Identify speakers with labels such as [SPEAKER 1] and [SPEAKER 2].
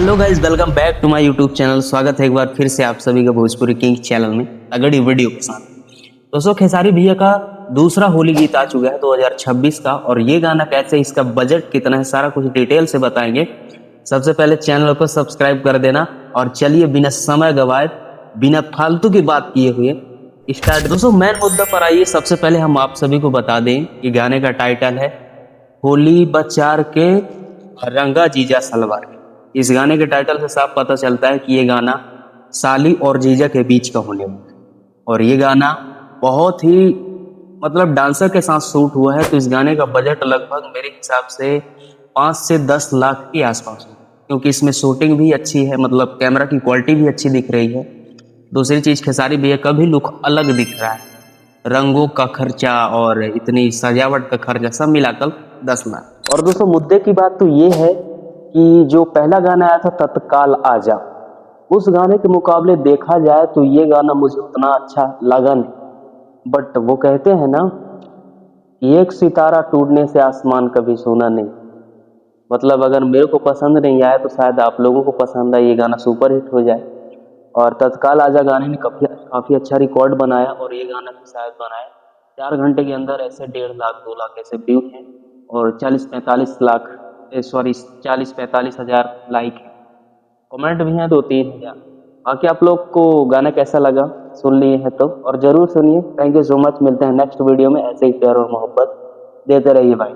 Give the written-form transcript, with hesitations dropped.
[SPEAKER 1] Hello guys, welcome back to my YouTube channel. स्वागत है एक बार फिर से आप सभी का भोजपुरी किंग चैनल में तगड़ी वीडियो के साथ। दोस्तों, खेसारी भैया का दूसरा होली गीत आ चुका है 2026 का, और ये गाना कैसे, इसका बजट कितना है, सारा कुछ डिटेल से बताएंगे। सबसे पहले चैनल को सब्सक्राइब कर देना और चलिए बिना समय गवाए, बिना फालतू की बात किए हुए स्टार्ट। दोस्तों, मेन मुद्दा पर आइए। सबसे पहले हम आप सभी को बता दें कि गाने का टाइटल है होली बचार के रंगा जीजा सलवार के। इस गाने के टाइटल से साफ पता चलता है कि ये गाना साली और जीजा के बीच का होने वाला है, और ये गाना बहुत ही डांसर के साथ शूट हुआ है। तो इस गाने का बजट लगभग मेरे हिसाब से 5 से 10 लाख के आसपास है, क्योंकि इसमें शूटिंग भी अच्छी है, कैमरा की क्वालिटी भी अच्छी दिख रही है। दूसरी चीज, खेसारी भैया का भी लुक अलग दिख रहा है। रंगों का खर्चा और इतनी सजावट का खर्चा सब मिलाकर 10 लाख। और दोस्तों, मुद्दे की बात तो ये है कि जो पहला गाना आया था तत्काल आजा, उस गाने के मुकाबले देखा जाए तो ये गाना मुझे उतना अच्छा लगा नहीं। बट वो कहते हैं ना, एक सितारा टूटने से आसमान कभी सोना नहीं। अगर मेरे को पसंद नहीं आया तो शायद आप लोगों को पसंद आए, ये गाना सुपर हिट हो जाए। और तत्काल आजा गाने ने काफी अच्छा रिकॉर्ड बनाया, और ये गाना भी शायद बनाया 4 घंटे के अंदर ऐसे 1.5 लाख 2 लाख ऐसे व्यू हैं, और 40-45 हजार लाइक है। कमेंट भी हैं 2-3 हजार। बाकी आप लोग को गाना कैसा लगा, सुन लिए हैं तो और जरूर सुनिए। Thank you so much. मिलते हैं नेक्स्ट वीडियो में। ऐसे ही प्यार और मोहब्बत देते रहिए भाई।